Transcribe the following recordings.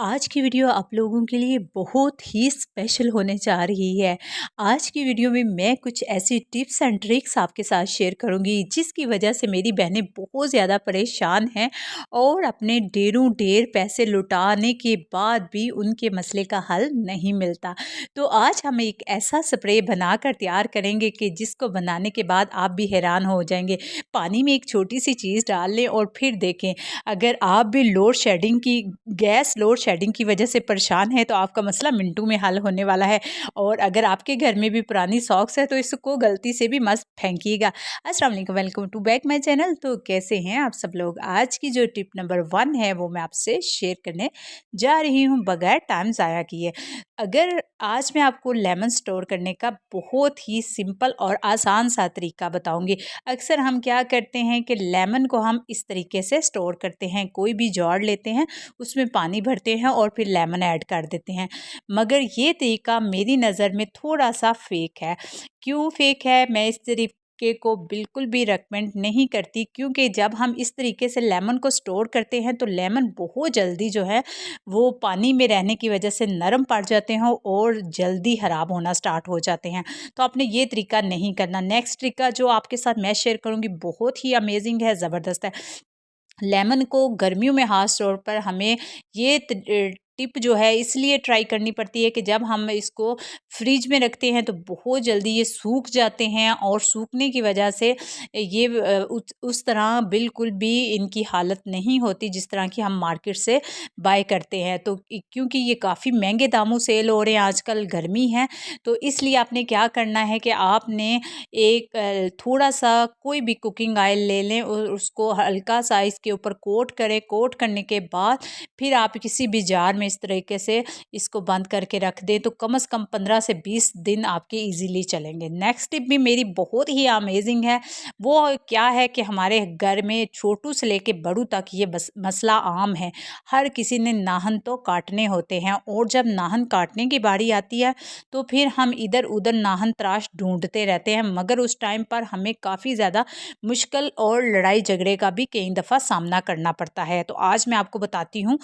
आज की वीडियो आप लोगों के लिए बहुत ही स्पेशल होने जा रही है। आज की वीडियो में मैं कुछ ऐसी टिप्स एंड ट्रिक्स आपके साथ शेयर करूंगी जिसकी वजह से मेरी बहनें बहुत ज़्यादा परेशान हैं और अपने ढेरों ढेर पैसे लुटाने के बाद भी उनके मसले का हल नहीं मिलता। तो आज हम एक ऐसा स्प्रे बनाकर तैयार करेंगे कि जिसको बनाने के बाद आप भी हैरान हो जाएंगे। पानी में एक छोटी सी चीज़ डाल लें और फिर देखें, अगर आप भी गैस लोड शेडिंग की वजह से परेशान है तो आपका मसला मिनटों में हल होने वाला है। और अगर आपके घर में भी पुरानी सॉक्स है तो इसको गलती से भी मत फेंकिएगा। अस्सलाम वालेकुम, welcome to back my channel. तो कैसे हैं आप सब लोग? आज की जो टिप नंबर 1 है वो मैं आपसे शेयर करने जा रही हूँ बगैर टाइम ज़ाया किए। अगर आज मैं आपको लेमन स्टोर करने का बहुत ही सिंपल और आसान सा तरीका बताऊंगी। अक्सर हम क्या करते हैं कि लेमन को हम इस तरीके से स्टोर करते हैं, कोई भी जार लेते हैं, उसमें पानी भरते हैं और फिर लेमन ऐड कर देते हैं। मगर ये तरीका मेरी नज़र में थोड़ा सा फेक है। क्यों फेक है? मैं इस तरीके को बिल्कुल भी रेकमेंड नहीं करती, क्योंकि जब हम इस तरीके से लेमन को स्टोर करते हैं तो लेमन बहुत जल्दी जो है वो पानी में रहने की वजह से नरम पड़ जाते हैं और जल्दी ख़राब होना स्टार्ट हो जाते हैं। तो आपने ये तरीका नहीं करना। नेक्स्ट तरीका जो आपके साथ मैं शेयर करूँगी बहुत ही अमेजिंग है, ज़बरदस्त है। लेमन को गर्मियों में ख़ास तौर पर हमें ये टिप जो है इसलिए ट्राई करनी पड़ती है कि जब हम इसको फ्रिज में रखते हैं तो बहुत जल्दी ये सूख जाते हैं और सूखने की वजह से ये उस तरह बिल्कुल भी इनकी हालत नहीं होती जिस तरह की हम मार्केट से बाय करते हैं। तो क्योंकि ये काफ़ी महंगे दामों सेल हो रहे हैं, आजकल गर्मी है, तो इसलिए आपने क्या करना है कि आपने एक थोड़ा सा कोई भी कुकिंग ऑयल ले लें और उसको हल्का सा इसके ऊपर कोट करें। कोट करने के बाद फिर आप किसी भी जार में इस तरीके से इसको बंद करके रख दें तो कम से कम 15 से 20 दिन आपके इजीली चलेंगे। नेक्स्ट टिप भी मेरी बहुत ही अमेजिंग है। वो क्या है कि हमारे घर में छोटू से लेके बड़ू तक ये बस मसला आम है। हर किसी ने नाखून तो काटने होते हैं और जब नाखून काटने की बारी आती है तो फिर हम इधर उधर नाखून तराश ढूंढते रहते हैं, मगर उस टाइम पर हमें काफ़ी ज़्यादा मुश्किल और लड़ाई झगड़े का भी कई दफ़ा सामना करना पड़ता है। तो आज मैं आपको बताती हूँ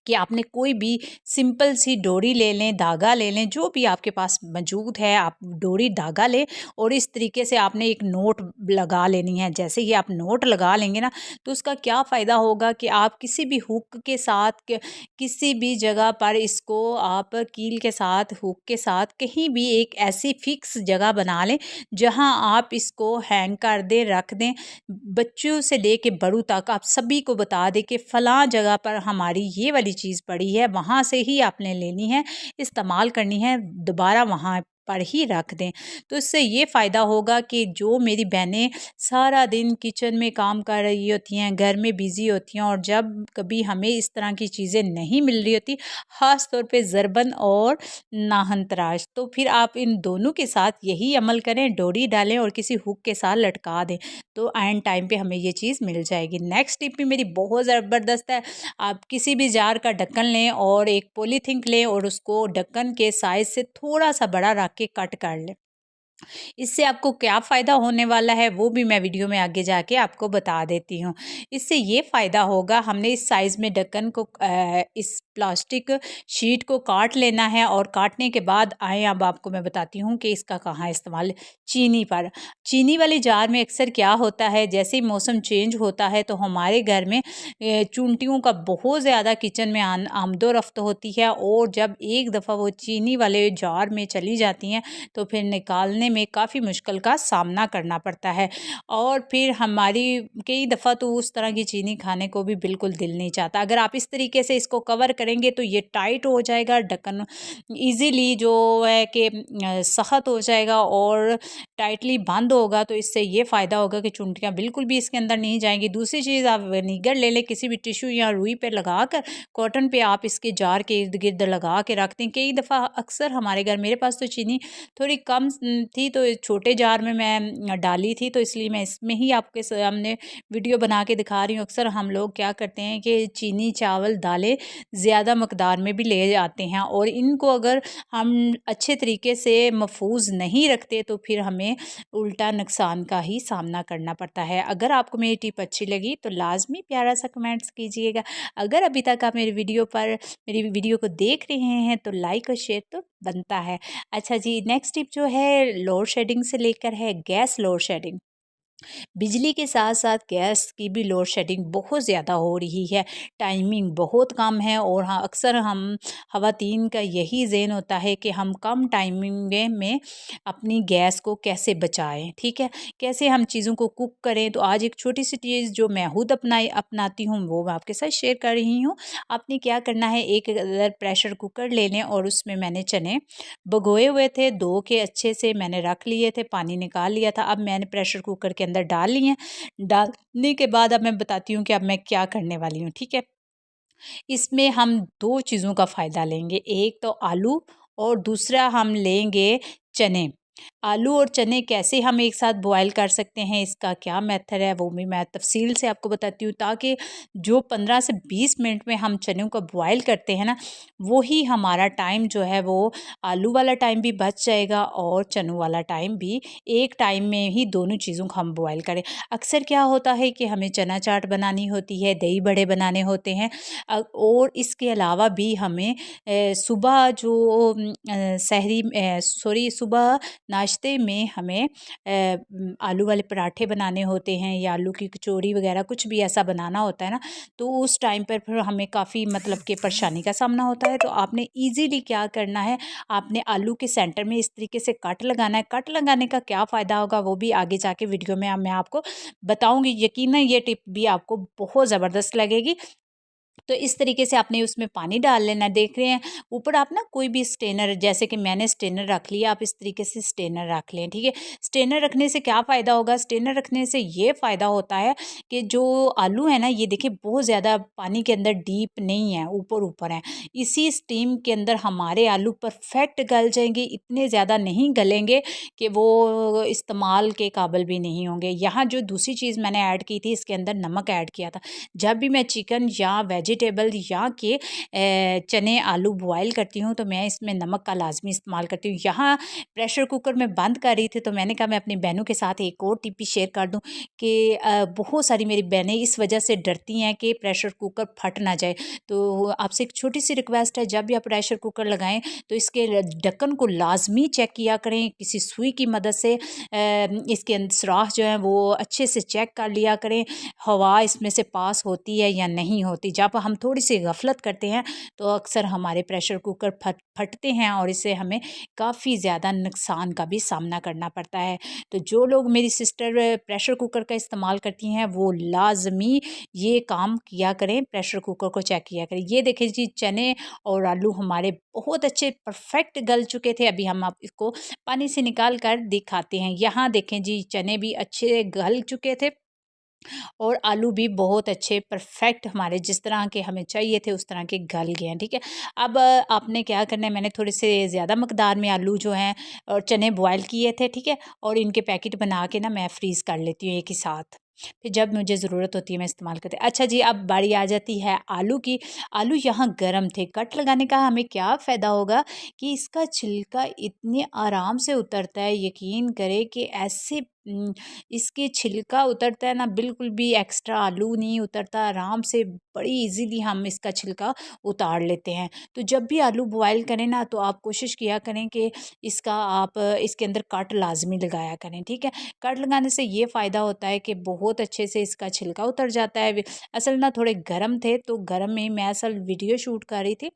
कि आपने कोई भी सिंपल सी डोरी ले लें, धागा ले लें, जो भी आपके पास मौजूद है, आप डोरी धागा लें और इस तरीके से आपने एक नोट लगा लेनी है। जैसे ही आप नोट लगा लेंगे ना तो उसका क्या फ़ायदा होगा कि आप किसी भी हुक के साथ किसी भी जगह पर इसको आप कील के साथ, हुक के साथ कहीं भी एक ऐसी फिक्स जगह बना लें जहां आप इसको हैंग कर दें, रख दें। बच्चों से लेके बड़ों तक आप सभी को बता दें कि फ़लाँ जगह पर हमारी ये वाली चीज़ पड़ी है, वहाँ से ही आपने लेनी है, इस्तेमाल करनी है, दोबारा वहाँ पर ही रख दें। तो इससे ये फ़ायदा होगा कि जो मेरी बहनें सारा दिन किचन में काम कर रही होती हैं, घर में बिज़ी होती हैं और जब कभी हमें इस तरह की चीज़ें नहीं मिल रही होती, ख़ास तौर पे ज़रबन और नाखून तराश, तो फिर आप इन दोनों के साथ यही अमल करें, डोरी डालें और किसी हुक के साथ लटका दें, तो एंड टाइम पे हमें ये चीज़ मिल जाएगी। नेक्स्ट टिप भी मेरी बहुत ज़बरदस्त है। आप किसी भी जार का ढक्कन लें और एक पॉलीथीन लें और उसको ढक्कन के साइज़ से थोड़ा-सा बड़ा रख के कट कर लें। इससे आपको क्या फ़ायदा होने वाला है वो भी मैं वीडियो में आगे जाके आपको बता देती हूँ। इससे ये फ़ायदा होगा, हमने इस साइज़ में ढक्कन को इस प्लास्टिक शीट को काट लेना है और काटने के बाद आएँ अब आपको मैं बताती हूँ कि इसका कहाँ इस्तेमाल। चीनी पर, चीनी वाले जार में अक्सर क्या होता है, जैसे ही मौसम चेंज होता है तो हमारे घर में चूंटियों का बहुत ज़्यादा किचन में आमदो-रफ्त होती है और जब एक दफ़ा वो चीनी वाले जार में चली जाती हैं तो फिर निकालने में काफ़ी मुश्किल का सामना करना पड़ता है। और फिर हमारी कई दफ़ा तो उस तरह की चीनी खाने को भी बिल्कुल दिल नहीं चाहता। अगर आप इस तरीके से इसको कवर करेंगे तो ये टाइट हो जाएगा, ढक्कन ईज़िली जो है कि सख्त हो जाएगा और टाइटली बंद होगा, तो इससे ये फ़ायदा होगा कि चुंटियाँ बिल्कुल भी इसके अंदर नहीं जाएँगी। दूसरी चीज़, आप विनेगर ले लें, किसी भी टिश्यू या रुई पे लगाकर कॉटन पे आप इसके जार के इर्द-गिर्द लगा के रख दें। कई दफ़ा अक्सर हमारे घर, मेरे पास तो चीनी थोड़ी कम थी तो छोटे जार में मैं डाली थी, तो इसलिए मैं इसमें ही आपके सामने वीडियो बना के दिखा रही हूँ। अक्सर हम लोग क्या करते हैं कि चीनी, चावल, दालें ज़्यादा मकदार में भी ले आते हैं और इनको अगर हम अच्छे तरीके से महफूज नहीं रखते तो फिर हमें हमें उल्टा नुकसान का ही सामना करना पड़ता है। अगर आपको मेरी टिप अच्छी लगी तो लाज़मी प्यारा सा कमेंट्स कीजिएगा। अगर अभी तक आप मेरी वीडियो को देख रहे हैं तो लाइक और शेयर तो बनता है। अच्छा जी, नेक्स्ट टिप जो है लोड शेडिंग से लेकर है गैस लोड शेडिंग। बिजली के साथ-साथ गैस की भी लोड शेडिंग बहुत ज़्यादा हो रही है, टाइमिंग बहुत कम है और हाँ, अक्सर हम ख़वातीन का यही ज़हन होता है कि हम कम टाइमिंग में अपनी गैस को कैसे बचाएँ, ठीक है? कैसे हम चीज़ों को कुक करें, तो आज एक छोटी-सी चीज़ जो मैं खुद अपनाती हूँ, वो मैं आपके साथ शेयर कर रही हूँ। आपने क्या करना है, एक अगर प्रेशर कुकर ले लें और उसमें मैंने चने भिगोए हुए थे, धो के अच्छे से मैंने रख लिए थे, पानी निकाल लिया था। अब मैंने प्रेशर कुकर के अंदर डाल लिए हैं। डालने के बाद अब मैं बताती हूँ कि अब मैं क्या करने वाली हूँ, ठीक है? इसमें हम 2 चीज़ों का फ़ायदा लेंगे, एक तो आलू और दूसरा हम लेंगे चने। आलू और चने कैसे हम एक साथ बॉयल कर सकते हैं, इसका क्या मेथड है, वो भी मैं तफ़सील से आपको बताती हूँ, ताकि जो 15 से 20 मिनट में हम चनों को बॉयल करते हैं ना, वो ही हमारा टाइम जो है वो आलू वाला टाइम भी बच जाएगा और चनों वाला टाइम भी, एक टाइम में ही दोनों चीज़ों को हम बॉयल करें। अक्सर क्या होता है कि हमें चना चाट बनानी होती है, दही बड़े बनाने होते हैं, और इसके अलावा भी हमें सुबह जो सुबह नाश्ते में हमें आलू वाले पराठे बनाने होते हैं या आलू की कचौड़ी वगैरह कुछ भी ऐसा बनाना होता है ना, तो उस टाइम पर फिर हमें काफ़ी मतलब कि परेशानी का सामना होता है। तो आपने ईज़िली क्या करना है, आपने आलू के सेंटर में इस तरीके से कट लगाना है। कट लगाने का क्या फ़ायदा होगा, वो भी आगे जाके वीडियो में मैं आपको बताऊँगी। यकीनन ये टिप भी आपको बहुत ज़बरदस्त लगेगी। तो इस तरीके से आपने उसमें पानी डाल लेना है। देख रहे हैं ऊपर आप ना कोई भी स्ट्रेनर, जैसे कि मैंने स्ट्रेनर रख लिया, आप इस तरीके से स्ट्रेनर रख लें, ठीक है? स्ट्रेनर रखने से क्या फ़ायदा होगा, स्ट्रेनर रखने से ये फ़ायदा होता है कि जो आलू है ना, ये देखिए बहुत ज़्यादा पानी के अंदर डीप नहीं है, ऊपर-ऊपर है। इसी स्टीम के अंदर हमारे आलू परफेक्ट गल जाएँगे, इतने ज़्यादा नहीं गलेंगे कि वो इस्तेमाल के काबिल भी नहीं होंगे। यहाँ जो दूसरी चीज़ मैंने ऐड की थी, इसके अंदर नमक ऐड किया था। जब भी मैं चिकन या वेजिटेबल या के चने आलू बॉयल करती हूँ, तो मैं इसमें नमक का लाज़मी इस्तेमाल करती हूँ। यहाँ प्रेशर कुकर में बंद कर रही थी, तो मैंने कहा मैं अपनी बहनों के साथ एक और टिप भी शेयर कर दूँ कि बहुत सारी मेरी बहनें इस वजह से डरती हैं कि प्रेशर कुकर फट ना जाए। तो आपसे एक छोटी-सी रिक्वेस्ट है, जब भी आप प्रेशर कुकर लगाएँ तो इसके ढक्कन को लाज़मी चेक किया करें, किसी सुई की मदद से इसके सुराख जो है वो अच्छे से चेक कर लिया करें, हवा इसमें से पास होती है या नहीं होती। जब हम थोड़ी-सी गफ़लत करते हैं, तो अक्सर हमारे प्रेशर कुकर फटते हैं और इससे हमें काफ़ी ज़्यादा नुकसान का भी सामना करना पड़ता है। तो जो लोग मेरी सिस्टर प्रेशर कुकर का इस्तेमाल करती हैं, वो लाज़मी ये काम किया करें, प्रेशर कुकर को चेक किया करें। ये देखें जी, चने और आलू हमारे बहुत अच्छे परफ़ेक्ट गल चुके थे। अभी हम आप इसको पानी से निकाल कर दिखाते हैं। यहाँ देखें जी, चने भी अच्छे गल चुके थे और आलू भी बहुत अच्छे परफेक्ट हमारे जिस तरह के हमें चाहिए थे उस तरह के गल गए हैं, ठीक है। अब आपने क्या करना है, मैंने थोड़े से ज़्यादा मकदार में आलू जो हैं और चने बॉयल किए थे, ठीक है, और इनके पैकेट बना के ना मैं फ्रीज़ कर लेती हूँ एक ही साथ। फिर जब मुझे ज़रूरत होती है मैं इस्तेमाल करती हूँ। अच्छा जी, अब बारी आ जाती है आलू की। आलू यहाँ गर्म थे, कट लगाने का हमें क्या फ़ायदा होगा कि इसका छिलका इतने आराम से उतरता है, यकीन करें कि ऐसे इसके छिलका उतरता है ना, बिल्कुल भी एक्स्ट्रा आलू नहीं उतरता, आराम से बड़ी इजीली हम इसका छिलका उतार लेते हैं। तो जब भी आलू बॉयल करें ना, तो आप कोशिश किया करें कि इसका आप इसके अंदर कट लाजमी लगाया करें, ठीक है। कट लगाने से ये फ़ायदा होता है कि बहुत अच्छे से इसका छिलका उतर जाता है। असल ना थोड़े गर्म थे, तो गर्म में मैं असल वीडियो शूट कर रही थी,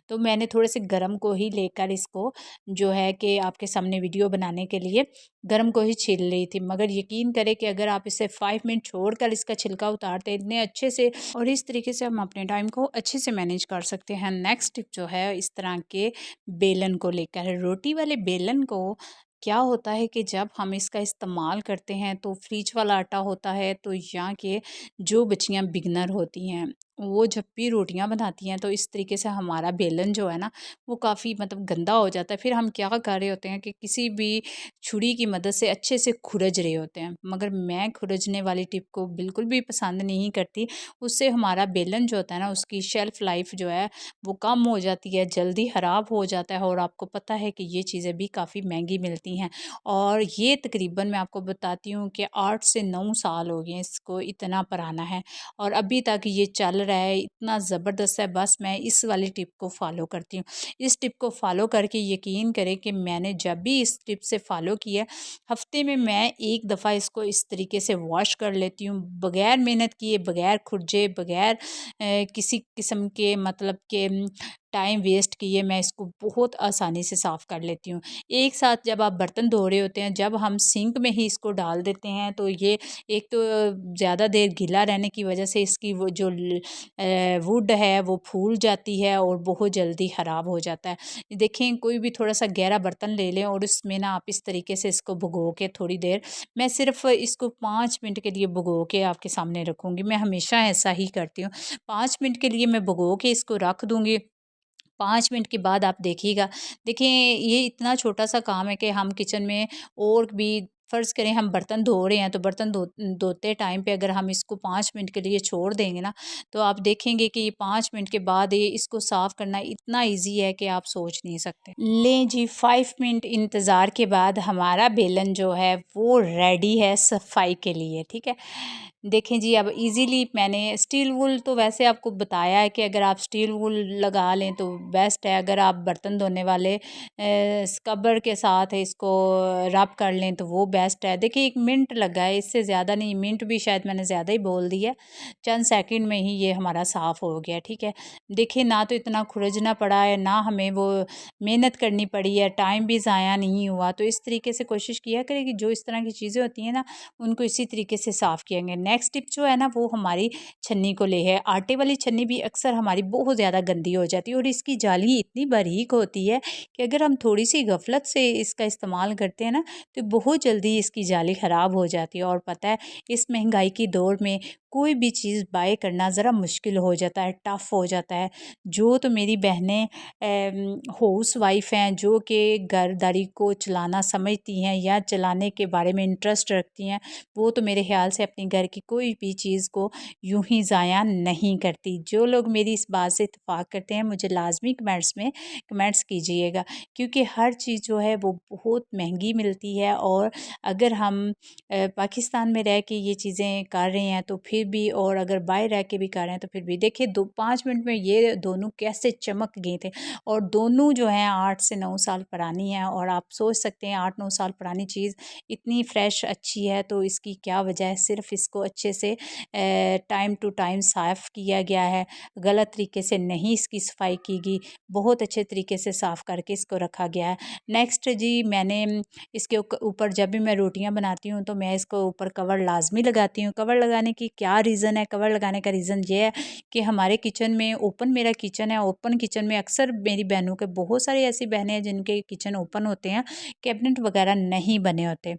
तो मैंने थोड़े से गर्म को ही लेकर इसको जो है कि आपके सामने वीडियो बनाने के लिए गर्म को ही छील रही थी। मगर यकीन करें कि अगर आप इसे 5 मिनट छोड़कर इसका छिलका उतारते हैं इतने अच्छे से, और इस तरीके से हम अपने टाइम को अच्छे से मैनेज कर सकते हैं। नेक्स्ट टिप जो है इस तरह के बेलन को लेकर है। रोटी वाले बेलन को क्या होता है कि जब हम इसका इस्तेमाल करते हैं तो फ्रिज वाला आटा होता है, तो यहाँ के जो बच्चियाँ बिगनर होती हैं वो जब भी रोटियां बनाती हैं तो इस तरीके से हमारा बेलन जो है ना वो काफ़ी मतलब गंदा हो जाता है। फिर हम क्या कर रहे होते हैं कि किसी भी छुरी की मदद से अच्छे से खुरच रहे होते हैं, मगर मैं खुरचने वाली टिप को बिल्कुल भी पसंद नहीं करती। उससे हमारा बेलन जो होता है ना उसकी शेल्फ़ लाइफ जो है वो कम हो जाती है, जल्दी ख़राब हो जाता है, और आपको पता है कि ये चीज़ें भी काफ़ी महंगी मिलती हैं। और ये तकरीबन मैं आपको बताती हूँ कि 8 से 9 साल हो गए हैं इसको इतना पुराना है, और अभी तक ये चल रहा है, इतना ज़बरदस्त है। बस मैं इस वाली टिप को फ़ॉलो करती हूँ। इस टिप को फ़ॉलो करके यकीन करें कि मैंने जब भी इस टिप से फ़ॉलो किया, हफ़्ते में मैं 1 दफ़ा इसको इस तरीके से वॉश कर लेती हूँ, बग़ैर मेहनत किए, बग़ैर खुरजे, बग़ैर किसी किस्म के मतलब के टाइम वेस्ट किए मैं इसको बहुत आसानी से साफ़ कर लेती हूँ। एक साथ जब आप बर्तन धो रहे होते हैं, जब हम सिंक में ही इसको डाल देते हैं तो ये एक तो ज़्यादा देर गीला रहने की वजह से इसकी वो जो वुड है वो फूल जाती है और बहुत जल्दी ख़राब हो जाता है। देखें कोई भी थोड़ा-सा गहरा बर्तन ले लें और उसमें ना आप इस तरीके से इसको भिगो के थोड़ी देर, मैं सिर्फ़ इसको 5 मिनट के लिए भिगो के आपके सामने रखूँगी। मैं हमेशा ऐसा ही करती हूँ। 5 मिनट के लिए मैं भिगो के इसको रख दूँगी। 5 मिनट के बाद आप देखिएगा, देखिए ये इतना छोटा-सा काम है कि हम किचन में और भी फ़र्ज़ करें हम बर्तन धो रहे हैं, तो बर्तन धोते टाइम पे अगर हम इसको 5 मिनट के लिए छोड़ देंगे ना, तो आप देखेंगे कि ये 5 मिनट के बाद ये इसको साफ़ करना इतना ईज़ी है कि आप सोच नहीं सकते। लें जी, 5 मिनट इंतज़ार के बाद हमारा बेलन जो है वो रेडी है सफाई के लिए, ठीक है? देखें जी, अब ईज़िली मैंने स्टील वूल तो वैसे आपको बताया है कि अगर आप स्टील वूल लगा लें तो बेस्ट है। अगर आप बर्तन धोने वाले स्क्रबर के साथ इसको रब कर लें तो वो बेस्ट है। देखिए 1 मिनट लगा है, इससे ज़्यादा नहीं, मिनट भी शायद मैंने ज़्यादा ही बोल दिया। चंद सेकंड में ही ये हमारा साफ़ हो गया, ठीक है? देखिए ना तो इतना खुरचना पड़ा है, ना हमें वो मेहनत करनी पड़ी है, टाइम भी ज़ाया नहीं हुआ। तो इस तरीके से कोशिश किया करें कि जो इस तरह की चीज़ें होती हैं ना, उनको इसी तरीके से साफ़ किएँगे। नेक्स्ट टिप जो है ना वो हमारी छन्नी को ले है। आटे वाली छन्नी भी अक्सर हमारी बहुत ज़्यादा गंदी हो जाती है और इसकी जाली इतनी बारीक होती है कि अगर हम थोड़ी-सी गफ़लत से इसका इस्तेमाल करते हैं ना, तो बहुत जल्दी इसकी जाली ख़राब हो जाती है। और पता है इस महँगाई की दौर में कोई भी चीज़ बाय करना ज़रा मुश्किल हो जाता है, टफ़ हो जाता है। जो तो मेरी बहनें हाउसवाइफ़ हैं, जो कि घरदारी को चलाना समझती हैं या चलाने के बारे में इंटरेस्ट रखती हैं, वो तो मेरे ख़्याल से अपने घर की कोई भी चीज़ को यूँ ही ज़ाया नहीं करती। जो लोग मेरी इस बात से इत्तेफ़ाक करते हैं, मुझे लाज़मी कमेंट्स में कमेंट्स कीजिएगा, क्योंकि हर चीज़ जो है वो बहुत महँगी मिलती है। और अगर हम पाकिस्तान में रह के ये चीज़ें कर रहे हैं तो फिर भी, और अगर बाहर रह के भी कर रहे हैं तो फिर भी, देखिए 5 मिनट में ये दोनों कैसे चमक गए थे। और दोनों जो हैं 8 से 9 साल पुरानी हैं, और आप सोच सकते हैं 8-9 साल पुरानी चीज़ इतनी फ्रेश अच्छी है तो इसकी क्या वजह है। सिर्फ़ इसको अच्छे से टाइम टू टाइम साफ़ किया गया है, गलत तरीके से नहीं इसकी सफाई की गई, बहुत अच्छे तरीके से साफ़ करके इसको रखा गया है। नेक्स्ट जी, मैंने इसके ऊपर जब भी मैं रोटियां बनाती हूँ तो मैं इसको ऊपर कवर लाजमी लगाती हूँ। कवर लगाने की क्या रीज़न है? कवर लगाने का रीज़न ये है कि हमारे किचन में, ओपन मेरा किचन है, ओपन किचन में अक्सर मेरी बहनों के, बहुत सारी ऐसी बहनें हैं जिनके किचन ओपन होते हैं, कैबिनेट वगैरह नहीं बने होते।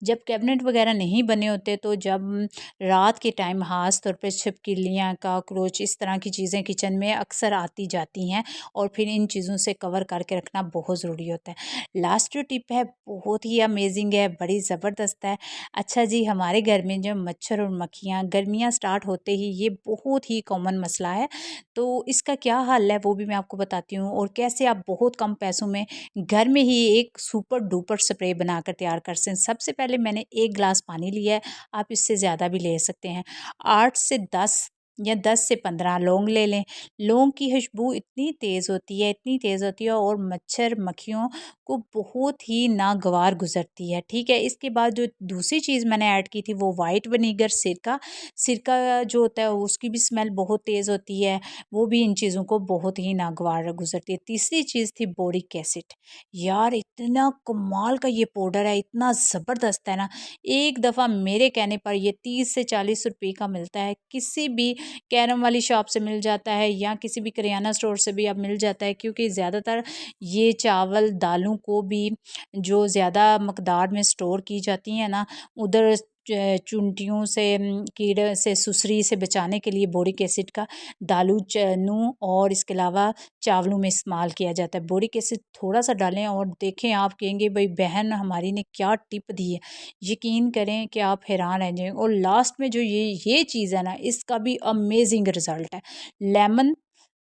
जब कैबिनेट वगैरह नहीं बने होते तो जब रात के टाइम ख़ास तौर पे छिपकलियाँ, कॉकरोच, इस तरह की चीज़ें किचन में अक्सर आती जाती हैं, और फिर इन चीज़ों से कवर करके रखना बहुत ज़रूरी होता है। लास्ट जो टिप है बहुत ही अमेजिंग है, बड़ी ज़बरदस्त है। अच्छा जी, हमारे घर में जो मच्छर और मक्खियाँ, गर्मियाँ स्टार्ट होते ही ये बहुत ही कॉमन मसला है, तो इसका क्या हल है वो भी मैं आपको बताती हूँ, और कैसे आप बहुत कम पैसों में घर में ही एक सुपर डुपर स्प्रे बनाकर तैयार कर सकते हैं। सबसे पहले मैंने 1 ग्लास पानी लिया है, आप इससे ज़्यादा भी ले सकते हैं। 8 से 10 या 10 से 15 लौंग ले लें। लौंग की खुशबू इतनी तेज़ होती है, इतनी तेज़ होती है, और मच्छर मक्खियों को बहुत ही नागवार गुज़रती है, ठीक है? इसके बाद जो दूसरी चीज़ मैंने ऐड की थी वो व्हाइट विनेगर, सिरका। सिरका जो होता है उसकी भी स्मेल बहुत तेज़ होती है, वो भी इन चीज़ों को बहुत ही नागवार गुज़रती है। तीसरी चीज़ थी बोरिक एसिड। यार इतना कमाल का ये पाउडर है, इतना ज़बरदस्त है ना, एक दफ़ा मेरे कहने पर ये 30 से 40 रुपए का मिलता है, किसी भी कैरम वाली शॉप से मिल जाता है या किसी भी किराना स्टोर से भी अब मिल जाता है, क्योंकि ज़्यादातर ये चावल दालों को भी जो ज़्यादा मकदार में स्टोर की जाती हैं ना, उधर चुनटियों से, कीड़े से, सुसरी से बचाने के लिए बोरिक एसिड का दालू, चनों और इसके अलावा चावलों में इस्तेमाल किया जाता है। बोरिक एसिड थोड़ा सा डालें और देखें, आप कहेंगे भाई बहन हमारी ने क्या टिप दी है। यकीन करें कि आप हैरान रह जाएंगे। और लास्ट में जो ये चीज़ है ना, इसका भी अमेजिंग रिजल्ट है। लेमन,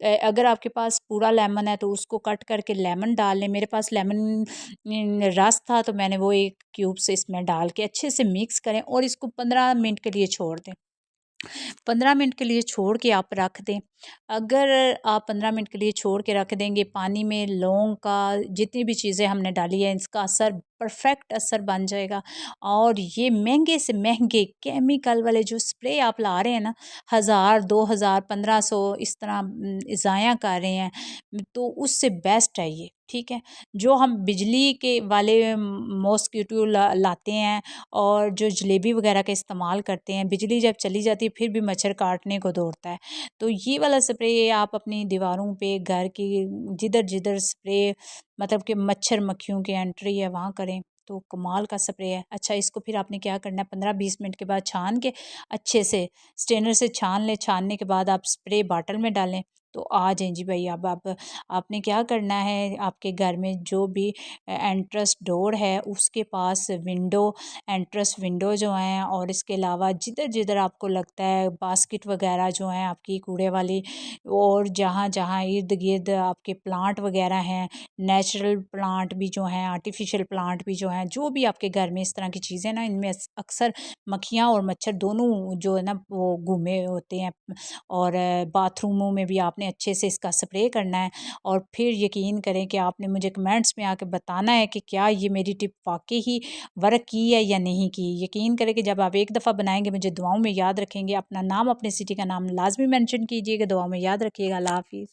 अगर आपके पास पूरा लेमन है तो उसको कट करके लेमन डाल लें। मेरे पास लेमन रस था तो मैंने वो एक क्यूब से इसमें डाल के अच्छे से मिक्स करें और इसको 15 मिनट के लिए छोड़ दें। 15 मिनट के लिए छोड़ के आप रख दें। अगर आप 15 मिनट के लिए छोड़ के रख देंगे, पानी में लौंग का, जितनी भी चीज़ें हमने डाली है, इसका असर, परफेक्ट असर बन जाएगा। और ये महंगे से महंगे केमिकल वाले जो स्प्रे आप ला रहे हैं ना, 1000, 2000, 1500 इस तरह ज़ाया कर रहे हैं, तो उससे बेस्ट है ये। ठीक है, जो हम बिजली के वाले मॉस्किटो लाते हैं और जो जलेबी वगैरह का इस्तेमाल करते हैं, बिजली जब चली जाती है फिर भी मच्छर काटने को दौड़ता है। तो ये वाला स्प्रे आप अपनी दीवारों पे, घर की जिधर जिधर स्प्रे, मतलब कि मच्छर मक्खियों की एंट्री है वहाँ करें, तो कमाल का स्प्रे है। अच्छा, इसको फिर आपने क्या करना है, 15-20 मिनट के बाद छान के अच्छे से स्ट्रेनर से छान लें। छानने के बाद आप स्प्रे बाटल में डालें तो आ जाएं जी भाई। अब आप आपने क्या करना है, आपके घर में जो भी एंट्रेंस डोर है उसके पास विंडो, एंट्रेंस विंडो जो हैं, और इसके अलावा जिधर जिधर आपको लगता है बास्केट वगैरह जो हैं आपकी कूड़े वाली, और जहाँ जहाँ इर्द गिर्द आपके प्लांट वगैरह हैं, नेचुरल प्लांट भी जो हैं, आर्टिफिशियल प्लांट भी जो हैं, जो भी आपके घर में इस तरह की चीज़ें ना, इनमें अक्सर मक्खियाँ और मच्छर दोनों जो है ना वो घूमे होते हैं। और बाथरूमों में भी आपने अच्छे से इसका स्प्रे करना है। और फिर यकीन करें कि आपने मुझे कमेंट्स में आके बताना है कि क्या ये मेरी टिप वाकई ही वर्क की है या नहीं की। यकीन करें कि जब आप एक दफ़ा बनाएंगे मुझे दुआओं में याद रखेंगे। अपना नाम, अपने सिटी का नाम लाजमी मेंशन कीजिएगा, दुआओं में याद रखिएगा। अल्लाह हाफिज़।